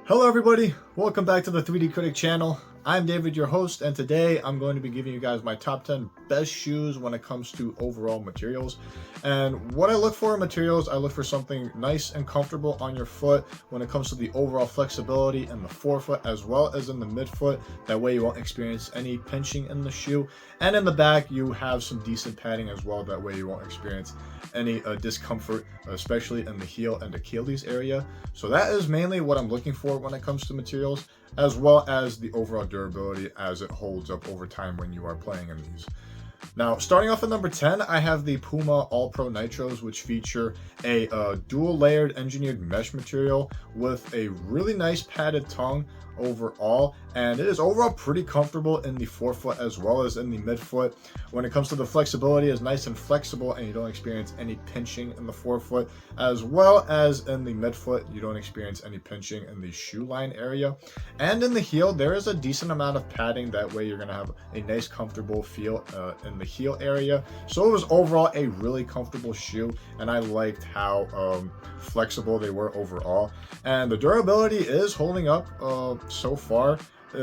Hello everybody, welcome back to the 3D Critic channel. I'm David, your host, and today I'm going to be giving you guys my top 10 best shoes when it comes to overall materials. And what I look for in materials, I look for something nice and comfortable on your foot when it comes to the overall flexibility in the forefoot as well as in the midfoot. That way you won't experience any pinching in the shoe. And in the back, you have some decent padding as well. That way you won't experience any discomfort, especially in the heel and Achilles area. So that is mainly what I'm looking for when it comes to materials, as well as the overall durability as it holds up over time when you are playing in these. Now, starting off at number 10, I have the Puma All Pro Nitros, which feature a dual layered engineered mesh material with a really nice padded tongue overall, and it is overall pretty comfortable in the forefoot as well as in the midfoot. When it comes to the flexibility, it's nice and flexible and you don't experience any pinching in the forefoot, as well as in the midfoot you don't experience any pinching in the shoe line area. And in the heel, there is a decent amount of padding. That way you're going to have a nice comfortable feel in the heel area. So it was overall a really comfortable shoe, and I liked how flexible they were overall, and the durability is holding up so far.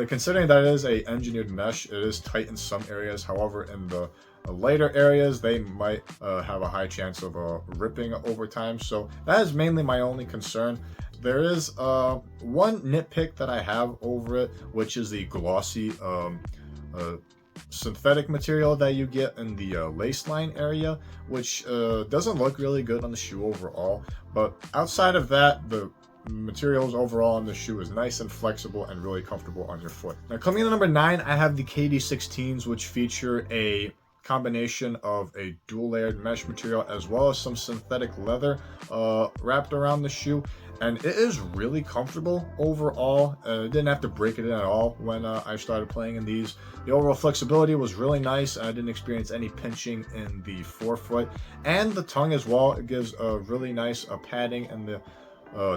Considering that it is a engineered mesh, it is tight in some areas. However, in the lighter areas, they might have a high chance of ripping over time. So that is mainly my only concern. There is one nitpick that I have over it, which is the glossy synthetic material that you get in the lace line area, which doesn't look really good on the shoe overall. But outside of that, the materials overall on the shoe is nice and flexible and really comfortable on your foot. Now, coming in at number 9, I have the KD16s, which feature a combination of a dual layered mesh material as well as some synthetic leather wrapped around the shoe, and it is really comfortable overall. Didn't have to break it in at all when I started playing in these. The overall flexibility was really nice, and I didn't experience any pinching in the forefoot, and the tongue as well. It gives a really nice padding in the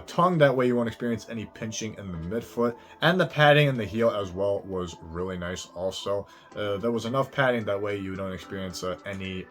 tongue. That way you won't experience any pinching in the midfoot, and the padding in the heel as well was really nice also. There was enough padding that way you don't experience any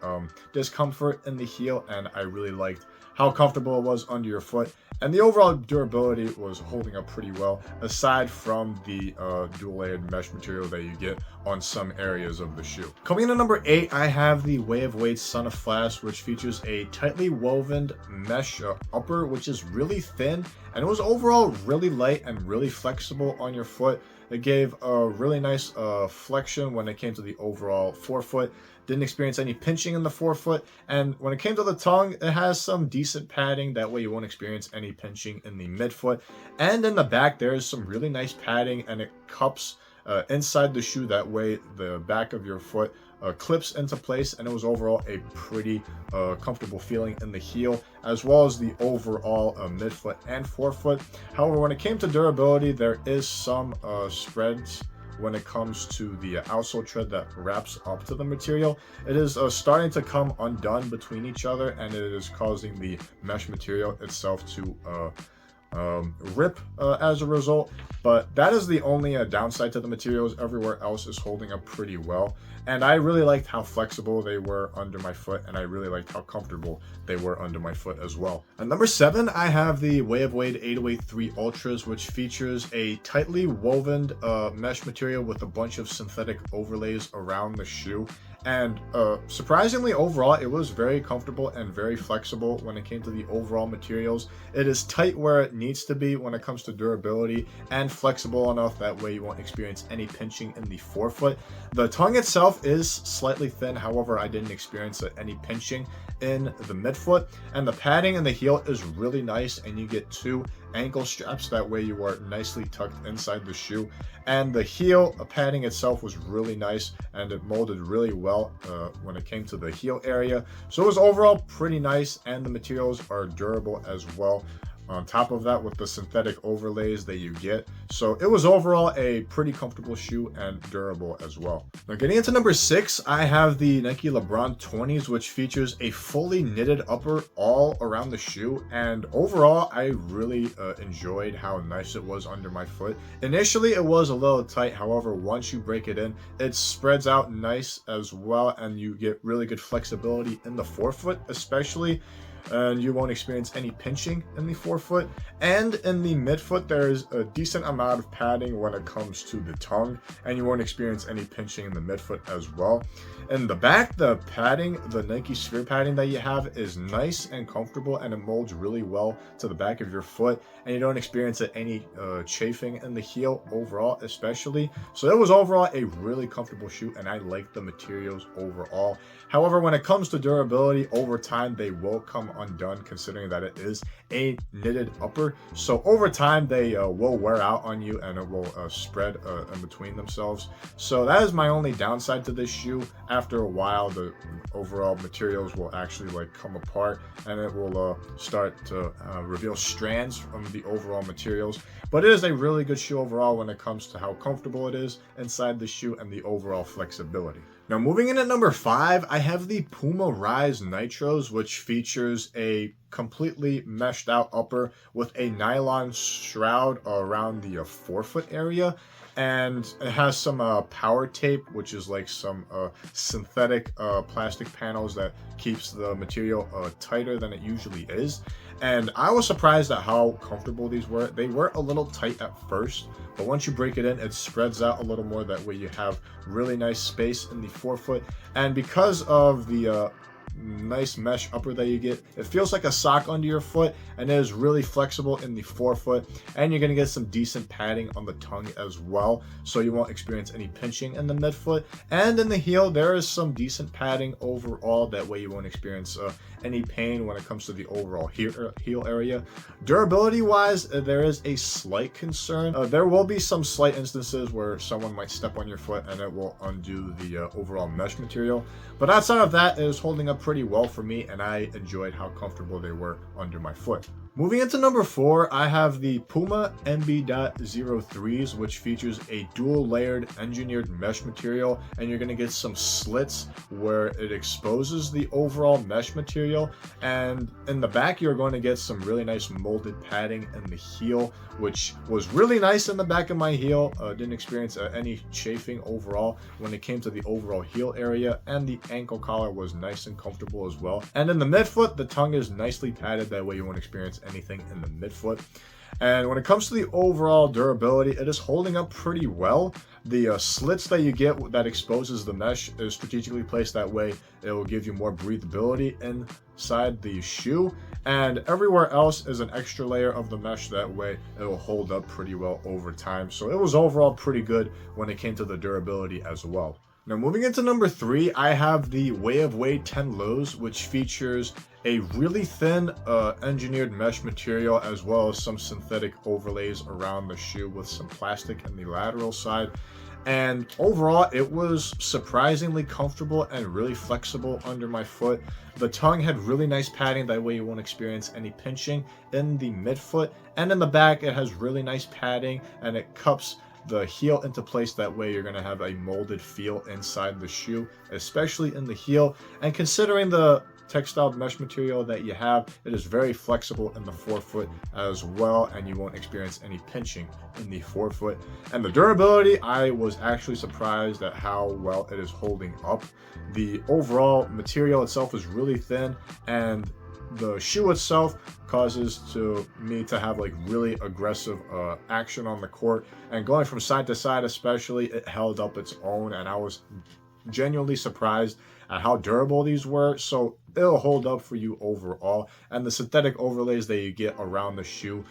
discomfort in the heel, and I really liked how comfortable it was under your foot, and the overall durability was holding up pretty well, aside from the dual layered mesh material that you get on some areas of the shoe. Coming in at number 8, I have the Way of Wade's Son of Flash, which features a tightly woven mesh upper, which is really thin, and it was overall really light and really flexible on your foot. It gave a really nice flexion when it came to the overall forefoot. Didn't experience any pinching in the forefoot, and when it came to the tongue, it has some decent padding. That way you won't experience any pinching in the midfoot. And in the back, there is some really nice padding, and it cups inside the shoe. That way the back of your foot clips into place, and it was overall a pretty comfortable feeling in the heel as well as the overall midfoot and forefoot. However, when it came to durability, there is some spreads when it comes to the outsole tread that wraps up to the material. It is starting to come undone between each other, and it is causing the mesh material itself to rip as a result. But that is the only downside to the materials. Everywhere else is holding up pretty well, and I really liked how flexible they were under my foot, and I really liked how comfortable they were under my foot as well. At number 7, I have the Way of Wade 8083 Ultras, which features a tightly woven mesh material with a bunch of synthetic overlays around the shoe. And surprisingly, overall, it was very comfortable and very flexible when it came to the overall materials. It is tight where it needs to be when it comes to durability, and flexible enough that way you won't experience any pinching in the forefoot. The tongue itself is slightly thin. However, I didn't experience any pinching in the midfoot, and the padding in the heel is really nice, and you get 2 ankle straps. That way you are nicely tucked inside the shoe, and the heel padding itself was really nice, and it molded really well when it came to the heel area. So it was overall pretty nice, and the materials are durable as well. On top of that, with the synthetic overlays that you get, so it was overall a pretty comfortable shoe and durable as well. Now, getting into number 6, I have the Nike LeBron 20s, which features a fully knitted upper all around the shoe, and overall I really enjoyed how nice it was under my foot. Initially it was a little tight, however once you break it in, it spreads out nice as well, and you get really good flexibility in the forefoot especially. and you won't experience any pinching in the forefoot. And in the midfoot, there's a decent amount of padding when it comes to the tongue, and you won't experience any pinching in the midfoot as well. In the back, the padding, the Nike Sphere padding that you have is nice and comfortable, and it molds really well to the back of your foot, and you don't experience any chafing in the heel overall, especially. So it was overall a really comfortable shoe, and I like the materials overall. However, when it comes to durability, over time they will come undone, considering that it is a knitted upper. So over time they will wear out on you, and it will spread in between themselves. So that is my only downside to this shoe. After a while, the overall materials will actually like come apart, and it will start to reveal strands from the overall materials. But it is a really good shoe overall when it comes to how comfortable it is inside the shoe and the overall flexibility. Now, moving in at number 5, I have the Puma Rise Nitros, which features a completely meshed out upper with a nylon shroud around the forefoot area. And it has some power tape, which is like some synthetic plastic panels that keeps the material tighter than it usually is. And I was surprised at how comfortable these were. They were a little tight at first, but once you break it in, it spreads out a little more. That way you have really nice space in the forefoot. And because of the nice mesh upper that you get, it feels like a sock under your foot, and it is really flexible in the forefoot, and you're going to get some decent padding on the tongue as well, so you won't experience any pinching in the midfoot. And in the heel, there is some decent padding overall, that way you won't experience any pain when it comes to the overall heel area. Durability wise, there is a slight concern. There will be some slight instances where someone might step on your foot and it will undo the overall mesh material, but outside of that, it is holding up pretty well for me, and I enjoyed how comfortable they were under my foot. Moving into number 4, I have the Puma MB Z3s, which features a dual layered engineered mesh material, and you're going to get some slits where it exposes the overall mesh material, and in the back you're going to get some really nice molded padding in the heel, which was really nice in the back of my heel. Didn't experience any chafing overall when it came to the overall heel area, and the ankle collar was nice and comfortable as well. And in the midfoot, the tongue is nicely padded, that way you won't experience anything in the midfoot. And when it comes to the overall durability, it is holding up pretty well. The slits that you get that exposes the mesh is strategically placed, that way it will give you more breathability inside the shoe, and everywhere else is an extra layer of the mesh, that way it will hold up pretty well over time. So it was overall pretty good when it came to the durability as well. Now, moving into number 3, I have the Way of Wade 10 Lows, which features a really thin engineered mesh material, as well as some synthetic overlays around the shoe with some plastic in the lateral side. And overall, it was surprisingly comfortable and really flexible under my foot. The tongue had really nice padding, that way you won't experience any pinching in the midfoot. And in the back, it has really nice padding, and it cups the heel into place, that way you're going to have a molded feel inside the shoe, especially in the heel. And considering the textile mesh material that you have, it is very flexible in the forefoot as well, and you won't experience any pinching in the forefoot. And the durability, I was actually surprised at how well it is holding up. The overall material itself is really thin, and the shoe itself causes me to have like really aggressive action on the court, and going from side to side especially, it held up its own, and I was genuinely surprised at how durable these were. So it'll hold up for you overall, and the synthetic overlays that you get around the shoe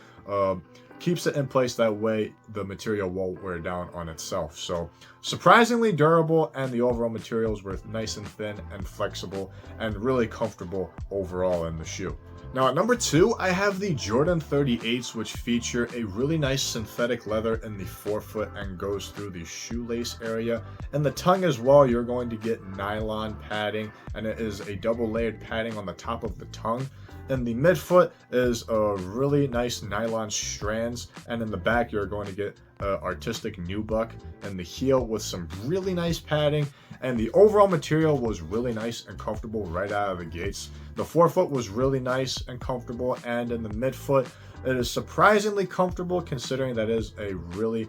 keeps it in place, that way the material won't wear down on itself. So surprisingly durable, and the overall materials were nice and thin and flexible and really comfortable overall in the shoe. Now at number 2, I have the Jordan 38s, which feature a really nice synthetic leather in the forefoot and goes through the shoelace area. In the tongue as well, you're going to get nylon padding, and it is a double layered padding on the top of the tongue. In the midfoot is a really nice nylon strands, and in the back you're going to get artistic nubuck in the heel with some really nice padding, and the overall material was really nice and comfortable right out of the gates. The forefoot was really nice and comfortable, and in the midfoot it is surprisingly comfortable, considering that it is a really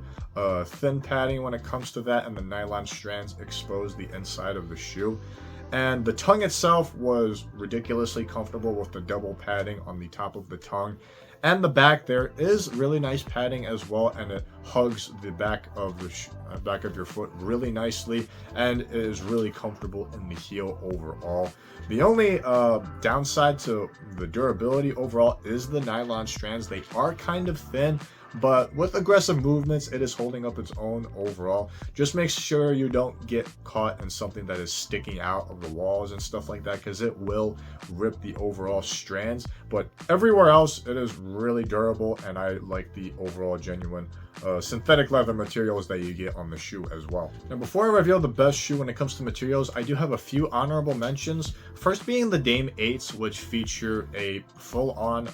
thin padding when it comes to that, and the nylon strands expose the inside of the shoe. And the tongue itself was ridiculously comfortable with the double padding on the top of the tongue. And the back there is really nice padding as well, and it hugs the back of the back of your foot really nicely, and it is really comfortable in the heel overall. The only downside to the durability overall is the nylon strands. They are kind of thin, but with aggressive movements, it is holding up its own overall. Just make sure you don't get caught in something that is sticking out of the walls and stuff like that, because it will rip the overall strands. But everywhere else, it is really durable, and I like the overall genuine synthetic leather materials that you get on the shoe as well. Now, before I reveal the best shoe when it comes to materials, I do have a few honorable mentions. First being the Dame 8s, which feature a full-on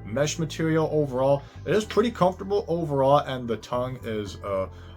mesh material overall. It is pretty comfortable overall, and the tongue is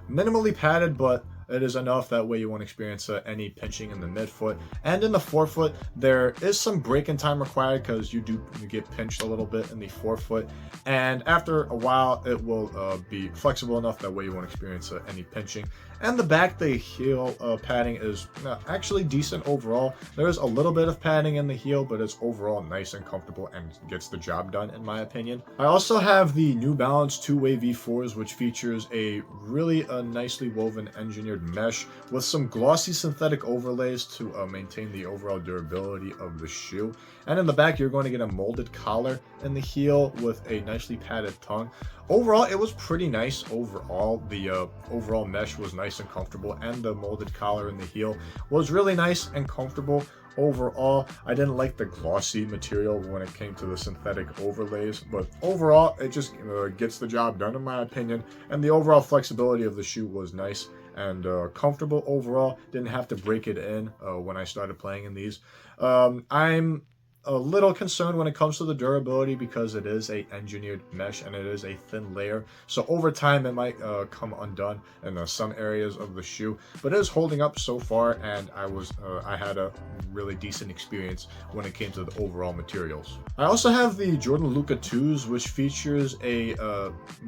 minimally padded, but it is enough that way you won't experience any pinching in the midfoot. And in the forefoot, there is some break-in time required because you get pinched a little bit in the forefoot. And after a while, it will be flexible enough that way you won't experience any pinching. And the back, the heel padding is actually decent overall. There is a little bit of padding in the heel, but it's overall nice and comfortable and gets the job done, in my opinion. I also have the New Balance two-way V4s, which features a really nicely woven engineered mesh with some glossy synthetic overlays to maintain the overall durability of the shoe. And in the back, you're going to get a molded collar in the heel with a nicely padded tongue. Overall, it was pretty nice overall. The overall mesh was nice and comfortable, and the molded collar in the heel was really nice and comfortable. Overall, I didn't like the glossy material when it came to the synthetic overlays, but overall, it just gets the job done, in my opinion. And the overall flexibility of the shoe was nice and comfortable overall. Didn't have to break it in when I started playing in these. I'm a little concerned when it comes to the durability because it is a engineered mesh and it is a thin layer, so over time it might come undone in some areas of the shoe, but it is holding up so far, and I had a really decent experience when it came to the overall materials. I also have the Jordan Luca 2s, which features a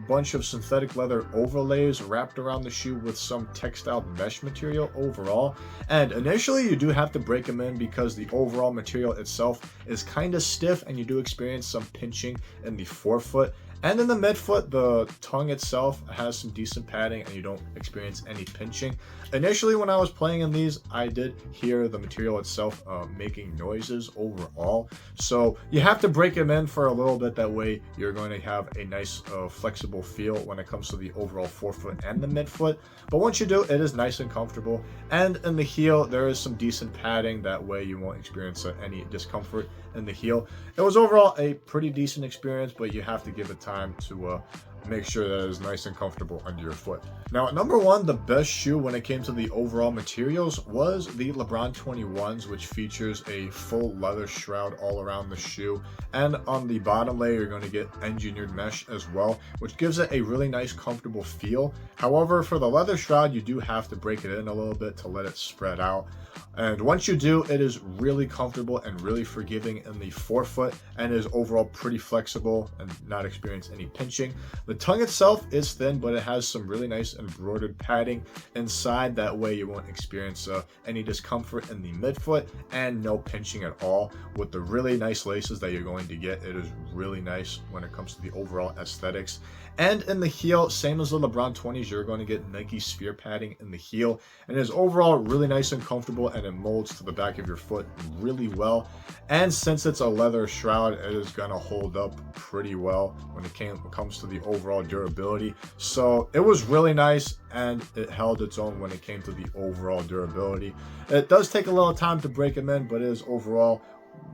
bunch of synthetic leather overlays wrapped around the shoe with some textile mesh material overall. And initially you do have to break them in because the overall material itself is kind of stiff, and you do experience some pinching in the forefoot. And in the midfoot, the tongue itself has some decent padding and you don't experience any pinching. Initially, when I was playing in these, I did hear the material itself making noises overall. So you have to break them in for a little bit. That way you're going to have a nice flexible feel when it comes to the overall forefoot and the midfoot. But once you do, it is nice and comfortable. And in the heel, there is some decent padding. That way you won't experience any discomfort in the heel. It was overall a pretty decent experience, but you have to give it time to make sure that it is nice and comfortable under your foot. Now, at number one, the best shoe when it came to the overall materials was the LeBron 21s, which features a full leather shroud all around the shoe. And on the bottom layer, you're going to get engineered mesh as well, which gives it a really nice, comfortable feel. However, for the leather shroud, you do have to break it in a little bit to let it spread out. And once you do, it is really comfortable and really forgiving in the forefoot, and is overall pretty flexible and not experience any pinching. The tongue itself is thin, but it has some really nice embroidered padding inside. That way you won't experience any discomfort in the midfoot, and no pinching at all. With the really nice laces that you're going to get, it is really nice when it comes to the overall aesthetics. And in the heel, same as the LeBron 20s, you're going to get Nike sphere padding in the heel, and it is overall really nice and comfortable, and it molds to the back of your foot really well. And since it's a leather shroud, it is going to hold up pretty well when it comes to the overall durability. So it was really nice, and it held its own when it came to the overall durability. It does take a little time to break them in, but it is overall,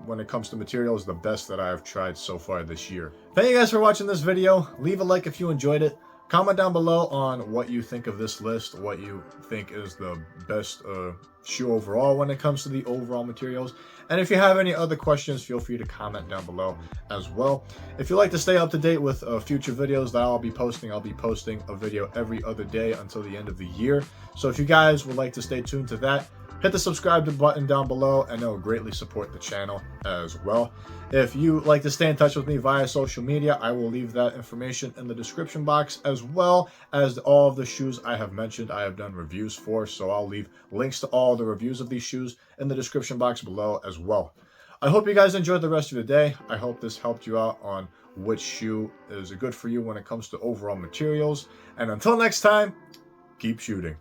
when it comes to materials, the best that I have tried so far this year. Thank you guys for watching this video. Leave a like if you enjoyed it. Comment down below on what you think of this list, what you think is the best shoe overall when it comes to the overall materials. And if you have any other questions, feel free to comment down below as well. If you'd like to stay up to date with future videos that I'll be posting a video every other day until the end of the year. So if you guys would like to stay tuned to that, hit the subscribe button down below, and it will greatly support the channel as well. If you like to stay in touch with me via social media, I will leave that information in the description box, as well as all of the shoes I have mentioned I have done reviews for. So I'll leave links to all all the reviews of these shoes in the description box below as well. I hope you guys enjoyed the rest of your day. I hope this helped you out on which shoe is good for you when it comes to overall materials. And until next time, keep shooting.